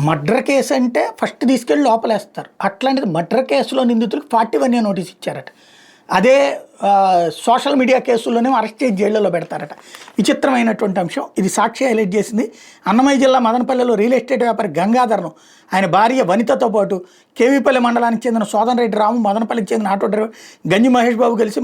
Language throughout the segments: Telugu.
మర్డర్ కేసు అంటే ఫస్ట్ తీసుకెళ్ళి లోపలేస్తారు. అట్లాంటిది మర్డర్ కేసులో నిందితులకు 41A నోటీస్ ఇచ్చారట. అదే సోషల్ మీడియా కేసుల్లోనే అరెస్ట్ చేసి జైళ్ళలో పెడతారట. విచిత్రమైనటువంటి అంశం ఇది. సాక్షి హైలైట్ చేసింది. అన్నమయ్య జిల్లా మదనపల్లిలో రియల్ ఎస్టేట్ వ్యాపారి గంగాధర్ను ఆయన భార్య వనితతో పాటు కేవీపల్లి మండలానికి చెందిన సోదన్ రెడ్డి రాము, మదనపల్లికి చెందిన ఆటో డ్రైవర్ గంజి మహేష్ బాబు కలిసి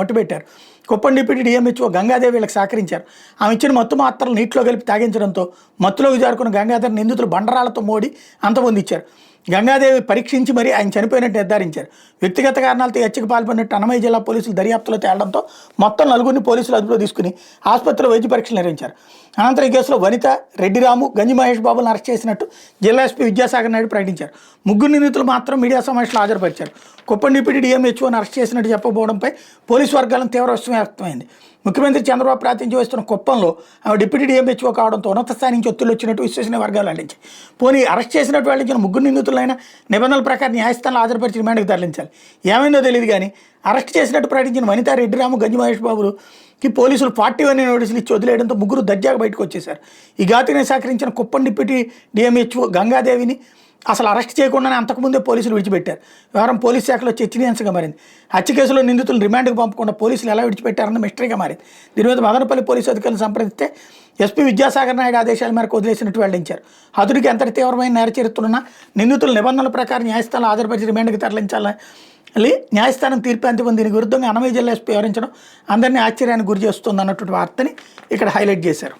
మట్టుబెట్టారు. కుప్పం డిప్యూటీ డిఎంహెచ్ఓ గంగాదేవి వీళ్ళకి సహకరించారు. ఆమె ఇచ్చిన మత్తు మాత్రలు నీటిలో కలిపి తాగించడంతో మత్తులోకి జారుకున్న గంగాధర్ నిందితులు బండరాలతో మోడి అంతమొందించారు. గంగాదేవి పరీక్షించి మరీ ఆయన చనిపోయినట్టు నిర్ధారించారు. వ్యక్తిగత కారణాలతో హత్యకు పాల్పడినట్టు అన్నమయ్య జిల్లా పోలీసులు దర్యాప్తులో తేలడంతో మొత్తం 4గురిని పోలీసులు అదుపులో తీసుకుని ఆసుపత్రిలో వైద్య పరీక్షలు నిర్వహించారు. అనంతరం ఈ కేసులో వనిత, రెడ్డి రాము, గంజి మహేష్ బాబులను అరెస్ట్ చేసినట్టు జిల్లా ఎస్పీ విద్యాసాగర్ నాయుడు ప్రకటించారు. 3 నిందితులు మాత్రం మీడియా సమావేశంలో హాజరుపరిచారు. కుప్పం డిప్యూటీ డిఎంహెచ్ఓను అరెస్ట్ చేసినట్టు చెప్పబోవడంపై పోలీసు వర్గాలను తీవ్ర విషయం వ్యక్తమైంది. ముఖ్యమంత్రి చంద్రబాబు ప్రాతినిధ్యం వహిస్తున్న కుప్పంలో ఆమె డిప్యూటీ డిఎంహెచ్ఓ కావడంతో ఉన్నత స్థాయి నుంచి ఒత్తిళ్లు వచ్చినట్టు విశ్వసనీయ వర్గాలు వెల్లడించాయి. పోనీ అరెస్ట్ చేసినట్టు వెల్లడించిన 3 నిందితులైన నిబంధనల ప్రకారం న్యాయస్థానంలో హాజరుపరిచి రిమాండ్కి తరలించాలి. ఏమైందో తెలియదు కానీ అరెస్ట్ చేసినట్టు ప్రకటించిన వనిత, రెడ్డి రాము, గంజి మహేష్ బాబుకి పోలీసులు 41A నోటీసులు ఇచ్చి వదిలేయడంతో 3 దర్జాగా బయటకు వచ్చేశారు. ఈ ఘాతుని సహకరించిన కుప్పం డిప్యూటీ డిఎంహెచ్ఓ గంగాదేవిని అసలు అరెస్ట్ చేయకుండానే అంతకుముందే పోలీసులు విడిచిపెట్టారు. వ్యవహారం పోలీస్ శాఖలో చర్చనీయాంశంగా మారింది. హత్య కేసులో నిందితులు రిమాండ్కి పంపకుండా పోలీసులు ఎలా విడిచిపెట్టారన్న మిస్టరీగా మారింది. దీని మీద మదనపల్లి పోలీసు అధికారులను సంప్రదిస్తే ఎస్పీ విద్యాసాగర్ నాయుడు ఆదేశాల మేరకు వదిలేసినట్టు వెల్లడించారు. హతుడికి ఎంతటి తీవ్రమైన నేర చరిత్రలున్నా నిందితుల నిబంధనల ప్రకారం న్యాయస్థానంలో హాజరుపరిచి రిమాండ్కి తరలించాలని న్యాయస్థానం తీర్పు అంతిమం. దీనికి విరుద్ధంగా అన్నమయ్య జిల్లా ఎస్పీ వివరించడం అందరినీ ఆశ్చర్యానికి గురి చేస్తుంది అన్నటువంటి వార్తని ఇక్కడ హైలైట్ చేశారు.